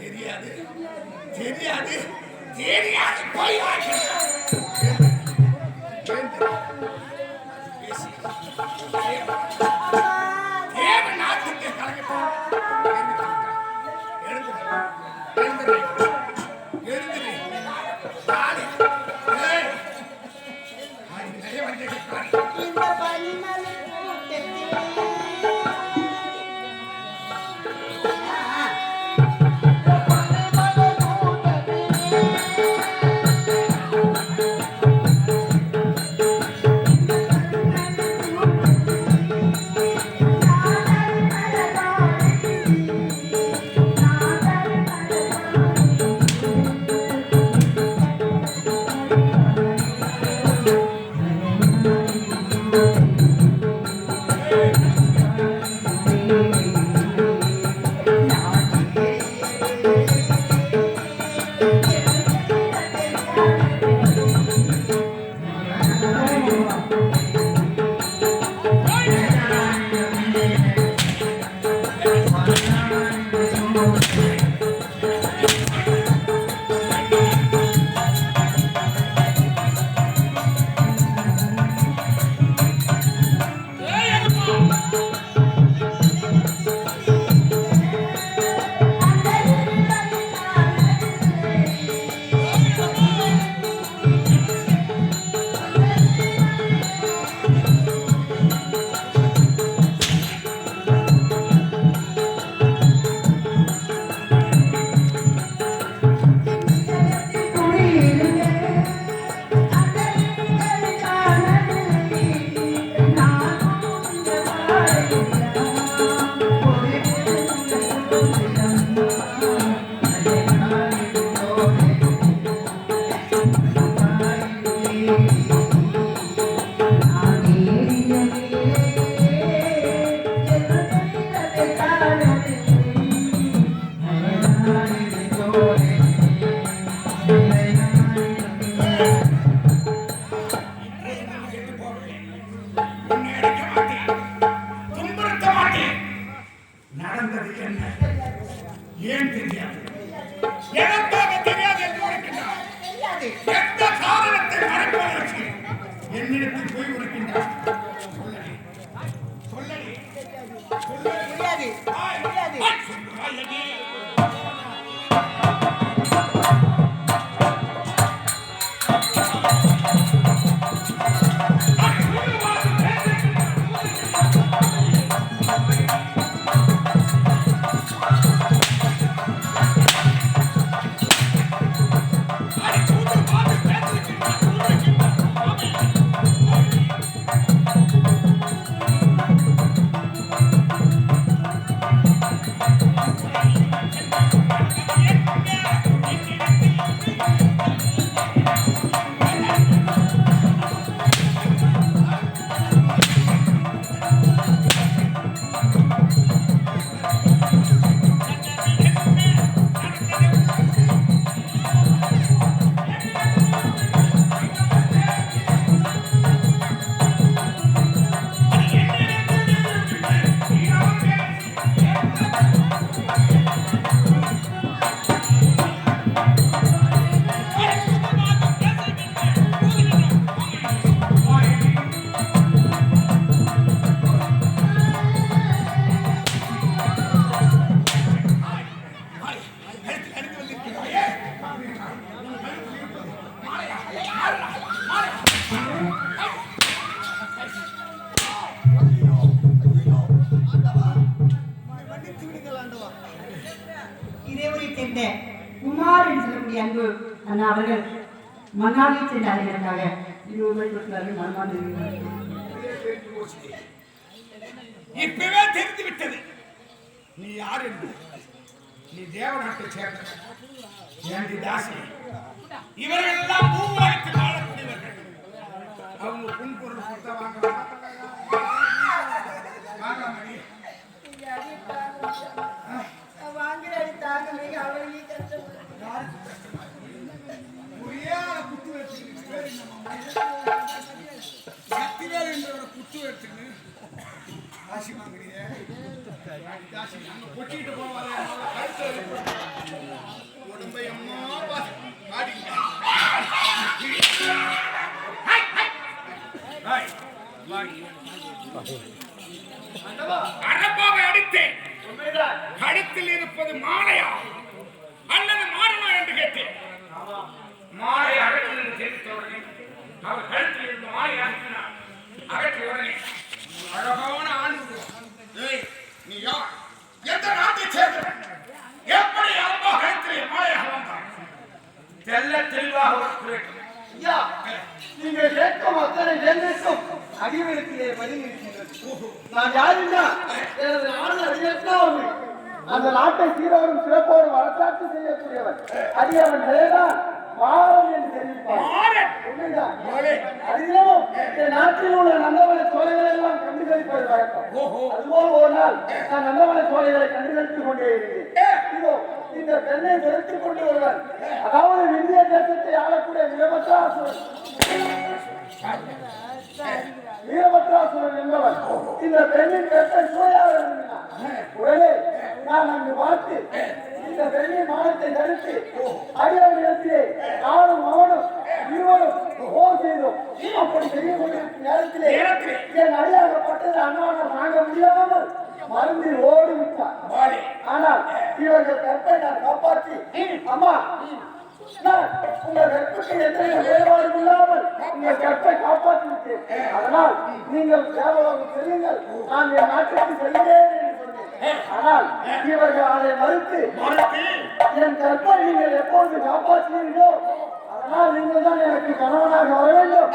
தெரியாது தெரியாது தெரியாது போய் நாட்டுக்கு கலக்க அவர்கள் மன்னாடி சென்றார்கள். இப்பவே தெரிந்து விட்டது நீ யார் என்று. நீ தேவநாட்டை சேர்ந்த ஏண்டி தாசி. இவர்கள் எல்லாம் பூவாய்க்கு வாழக்கூடியவர்கள். அவங்க புன்பொருள் கொடுத்த வாங்கலாம். கொட்டிட்டு போவாங்க. அரப்பாவை அடித்தேன். கழுத்தில் இருப்பது மாலையா அல்லது மாறனா என்று கேட்டேன். மாலை அகற்றி தெரிவித்தவுடனே அவர் கழுத்தில் இருந்த மாலை அகற்றினார். அகற்றிய உடனே அழகான ஆண்டு, நீ யார், எந்த நாட்டை சேர்ந்தவன், எப்படி அம்மா கழுத்திலே மாலையாக வந்தான், தெல்ல தெளிவாக வேண்டும். ஐயா, நீங்கள் கேட்கும் அத்தனை கேள்விக்கும் அடிவெடுப்பிலே பதில் இருக்கின்றது. நான் யாருன்னா எனது நாடு அடியேற்றா ஒன்று. அந்த நாட்டை சீரோடும் சிறப்போடு வரலாற்று செய்யக்கூடியவன் அடியவன் பெயர்தான் மாறன் என்று தெரிவிப்பார். உண்மைதான். அதிலும் என் நாட்டில் உள்ள நந்தவன சோலைகளை எல்லாம் கண்டுகளிப்பது வழக்கம். அதுபோல் ஒரு நாள் நான் நந்தவன சோலைகளை கண்டுகளித்துக் கொண்டே இருந்தேன். இதோ இந்த பெண்ணை நிறுத்திக் கொண்டு வருவார். அதாவது இந்திய தேசத்தை ஆளக்கூடிய வீரபத்ராசுரன் என்பவன் இந்த பெண்ணின் கருத்தை சுவையாக இருந்தான். உடனே நான் அங்கு பார்த்து இந்த பெண்ணின் மானத்தை தடுத்து அடியார் இடத்திலே நானும் அவனும் இருவரும் போர் செய்தோம். அப்படி செய்யக்கூடிய நேரத்திலே என் அடியாகப்பட்டது அண்ணாவை வாங்க முடியாமல் மருந்தில் ஓடி விட்டார். ஆனால் இவர்கள் கற்பை நான் காப்பாற்றி, அம்மா உங்கள் கற்புக்கு எத்தனை வேறுபாடு இல்லாமல் உங்கள் கற்பை காப்பாற்றி விட்டேன். அதனால் நீங்கள் தேவலோகம் செல்லுங்கள், நான் என் நாட்டுக்கு செல்கிறேன் என்று சொன்னேன். ஆனால் இவர்கள் அதை மறுத்து என் கற்பை நீங்கள் எப்பொழுது காப்பாற்றினீர்களோ அதனால் நீங்கள் தான் எனக்கு கணவனாக வர வேண்டும்,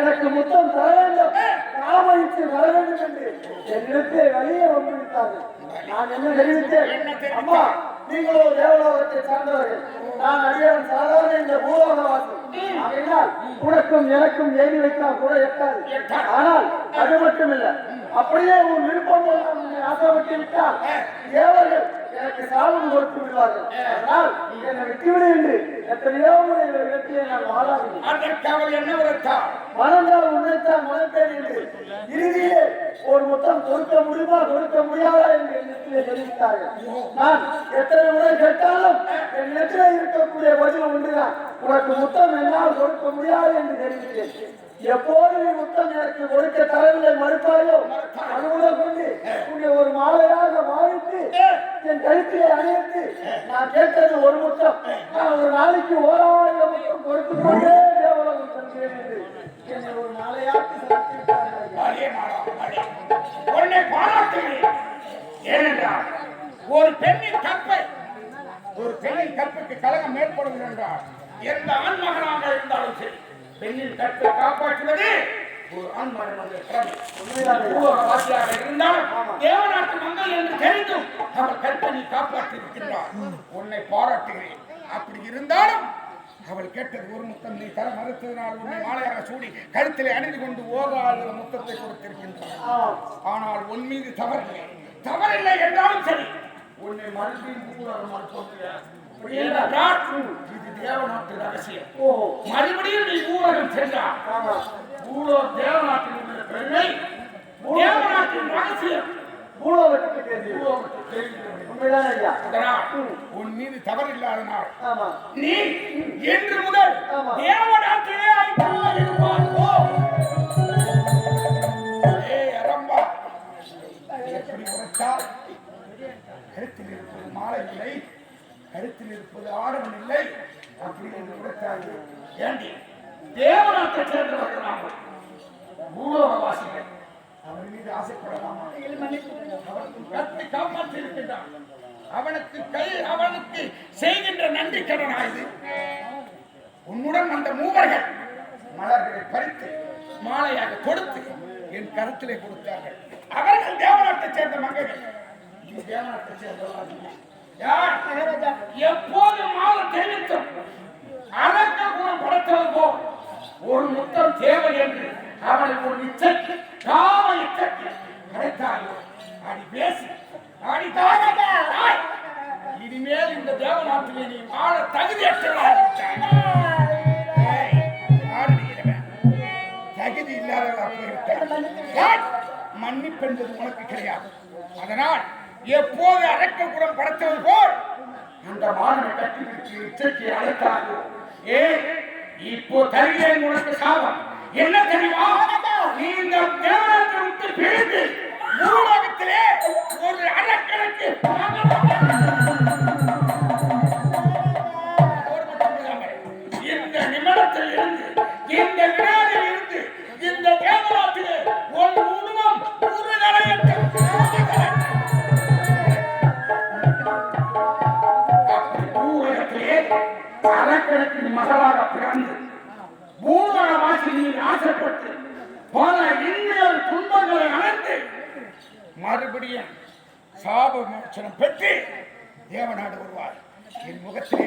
எனக்கு முத்தம் தர வேண்டும், காமயித்து வர வேண்டும் என்று என்னிடத்தை வெளியே வந்துவிட்டார்கள். நான் என்ன தெரிவித்தேன், அம்மா நீங்களோ தேவலோகத்தை சார்ந்தவர்கள், நான் அடியவன் சாதாரண இந்த பூலோகவாசி. அதனால் உனக்கும் எனக்கும் ஏறி வைத்தால் கூட எட்டாது. ஆனால் அது மட்டும் இல்லை, அப்படியே உன் விருப்பம் ஆசைப்பட்டு விட்டால் தேவர்கள் எனக்கு சாபம் கொடுத்து விடுவார்கள். அதனால் என்னை விட்டுவிடு என்று எத்தனையோ முறை இடத்திலே நான் வாழாகிறேன். மனந்தால் உன்னைத்தான் மனப்பேன் என்று இறுதியிலே ஒரு முத்தம் கொடுக்க முடியுமா கொடுக்க முடியாதா என்று என்னிடத்திலே தெரிவித்தார்கள். நான் எத்தனை முறை கேட்டாலும் என் நெற்றிலே இருக்கக்கூடிய பதில் ஒன்றுதான், உனக்கு முத்தம் என்னால் கொடுக்க முடியாது என்று தெரிவித்தேன். எப்போது நீ முத்தம் எனக்கு கொடுக்க தரவில்லை மறுத்தாயோ அனுமதி கொண்டு உன்னை ஒரு மாலையாக பாவித்து என் கழுத்திலே அணிவித்து நான் கேட்டது ஒரு முத்தம், நான் ஒரு நாளைக்கு 1000 முத்தம் கொடுத்துக் கொண்டே தேவலோகம் சென்றேன் என்று என்னை ஒரு மாலையாக்கி ஏனென்றால் ஒரு பெண்ணின் கற்புக்கு கலகம் ஏற்படுகிறது என்றால் எந்த ஆண்மகனாக இருந்தாலும் சரி பெண்ணின் கற்பை காப்பாற்றுவது ஒரு ஆண்மகனுடைய கடமை. இருந்தால் தேவநாட்டு மங்கள் என்று தெரிந்தும் அவள் கற்பனை காப்பாற்றி இருக்கின்றார், உன்னை பாராட்டுகிறேன். அப்படி இருந்தாலும் அவள் கேட்டது ஒரு முத்தம், நீ தர மறுத்ததினால் உன்னை மாலையாக சூடி கழுத்திலே அணிந்து கொண்டு ஓராள் முத்தத்தை கொடுத்திருக்கின்றார். ஆனால் உன் மீது தவறில்லை என்றாலும் சரி உன்னை மறுபடியும் இது தேவநாட்டு ரகசியம். மறுபடியும் நீ ஊரகம் சென்றார் தேவநாட்டில் உள்ள பெண்ணை தேவநாட்டின் ரகசியம் உன் மீது தவறில்லாத நாள் நீ என்று முதல் தேவநாட்டிலே எப்படி உரைத்தால் கருத்தில் இருப்பது மாலை இல்லை, கருத்தில் இருப்பது ஆடவன் இல்லை அப்படி என்று உரைத்தார்கள். ஏண்டி தேவநாட்டை சேர்ந்தவர்கள் பூலோகவாசிகள் அவன் மீது ஆசைப்படலாமா? அவனுக்கு கற்பை காப்பாற்றி இருக்கின்றான். அவனுக்கு செய்கின்ற நன்றி கடனாயுது. உன்னுடன் வந்த மூவர்கள் மலர்களை பறித்து மாலையாக கொடுத்து என் கருத்திலே கொடுத்தார்கள். அவர்கள் தேவநாட்டை சேர்ந்த மகள்கள், தேவநாட்டை சேர்ந்தவர்கள். எப்போது மாலை தெரிவித்தும் அதற்கு குணம் படைத்தது போல் ஒரு முத்தம் தேவை என்று அவனுக்கு ஒரு இச்சைக்கு காம இச்சைக்கு கிடைத்தாயோ அடி பேசி அடி தாய் இனிமேல் இந்த தேவநாட்டிலே நீ வாழ தகுதியற்றவர்களாக தகுதி இல்லாதவர்களாக போய்விட்டார். மன்னிப்பென்பது உனக்கு கிடையாது. அதனால் எப்போது அரக்க குணம் படைத்தது போல் அந்த மாணவனை கட்டிவிட்டு இச்சைக்கு அழைத்தாயோ இப்போ தருகிறேன் உனக்கு சாபம். என்ன தெரியுமா? நீ இந்த தேவநாட்டை விட்டு பிரிந்து பூலோகத்திலே ஒரு அறக்கணக்கு இந்த நிமிடத்தில் இருந்து இந்த வினாடில் இருந்து இந்த தேவநாட்டிலே ஒரு உருவம் பூலோகத்திலே அறக்கணக்கின் மகளாக பிறந்து பூலோக வாசிகளில் ஆசைப்பட்டு பல இன்னொரு துன்பங்களை அடைந்து மறுபடியும் சாப மோட்சம் பெற்று தேவநாடு வருவார். என் முகத்திலே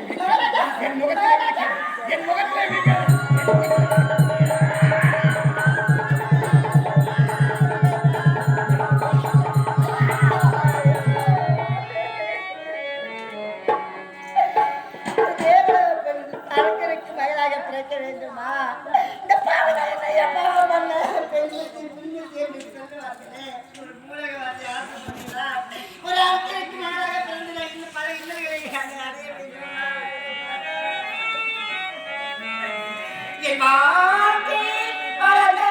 என் முகத்திலே என் முகத்திலே பிறக்க வேண்டுமா? இந்த பாவனை பாவம் பண்ண ஒரு ஆட்களுக்கு நாளாக பிறந்து பல இன்னல்களை என் வாழ்க்கை பலனே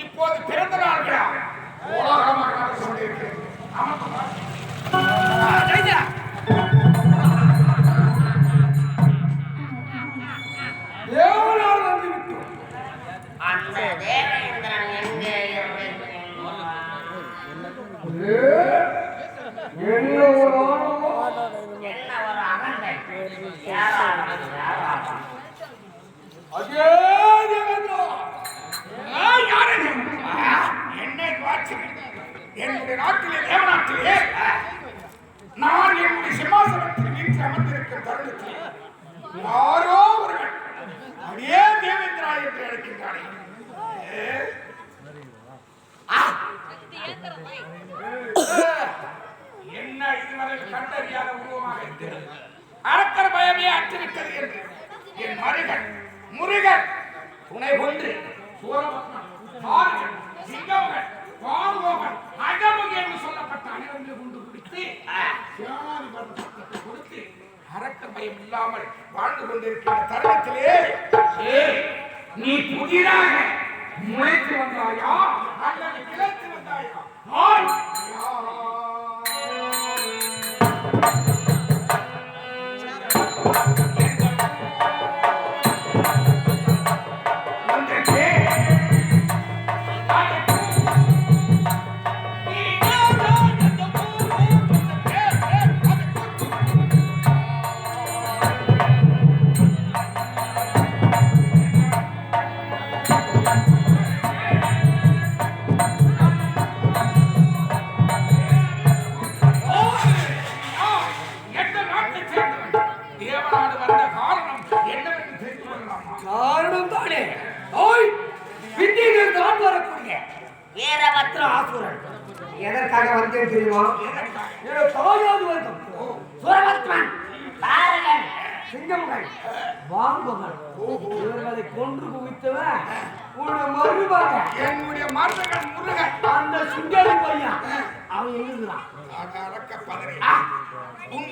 இப்போது பிறந்த நாள் விழா கோலாகலமாக நடந்து கொண்டிருக்கிறது. தேவனார் வந்து விட்டோம். அந்த தேவேந்திரன் எங்கே என்ன ஒரு அகண்டை அதே தேவேந்திரா என்னை என்னுடைய நாட்டிலே தேவநாட்டிலே நான் என்னுடைய சிம்மாசனத்தில் வீட்டில் அமர்ந்திருக்கும் தருணத்தில் யாரோ ஒருவன் அதே தேவேந்திரா என்று அழைக்கின்றானே. என்ன இதுவரை கண்டறியாத உருவமாக இருக்கிறது. அரக்கர் பயமே அற்றுவிட்டது என்று என் மருகன் முருகன் துணை கொண்டு சூரபத்மன், ஆர்கன், சிங்கமகன், பானுகோபன், அகமுகி என்று சொல்லப்பட்ட அனைவருமே கொண்டு பிடித்து சேனாதிபதி கொடுத்து அரக்கர் பயம் இல்லாமல் வாழ்ந்து கொண்டிருக்கிற தருணத்திலே நீ புதிதாக முளைத்து வந்தாயா அல்லது கிளத்து வந்தாயா? எதற்காக வந்தேன் தெரியுமா? சூரபத்மன், பாரகன், சிங்கமகன் வாங்குமகன் இவர்களை கொன்று குவித்தவன் உன்னுடைய மருமகன் என்னுடைய மருமகன் முருகன் அந்த சுங்கரி பையன் அவன் எங்க இருக்கிறான் அடக்க பதறி